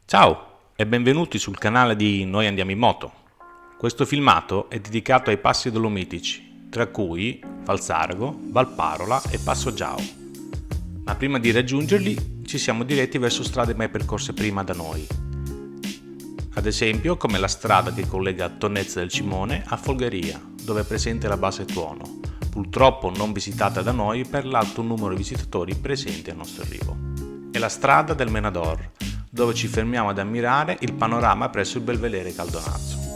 Ciao e benvenuti sul canale di Noi Andiamo in Moto. Questo filmato è dedicato ai passi dolomitici, tra cui Falzargo, Valparola e Passo Giao. Ma prima di raggiungerli ci siamo diretti verso strade mai percorse prima da noi. Ad esempio come la strada che collega Tonnezza del Cimone a Folgheria, dove è presente la base Tuono, purtroppo non visitata da noi per l'alto numero di visitatori presenti al nostro arrivo. E la strada del Menador, dove ci fermiamo ad ammirare il panorama presso il Belvedere Caldonazzo.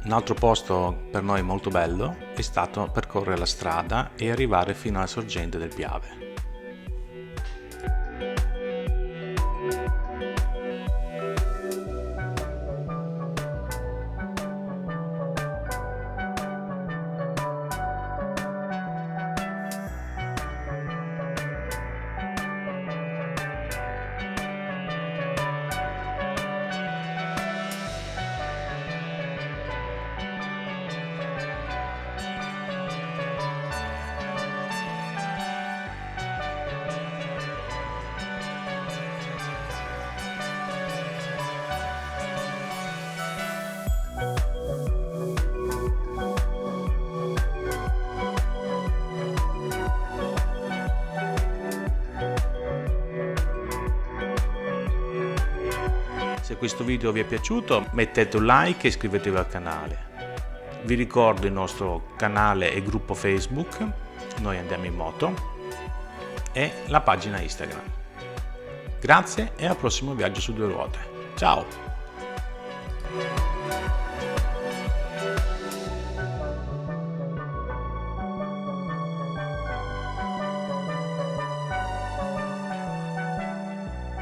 Un altro posto per noi molto bello è stato percorrere la strada e arrivare fino alla sorgente del Piave. Se questo video vi è piaciuto mettete un like e iscrivetevi al canale. Vi ricordo il nostro canale e gruppo Facebook, Noi Andiamo in Moto, e la pagina Instagram. Grazie e al prossimo viaggio su due ruote. Ciao!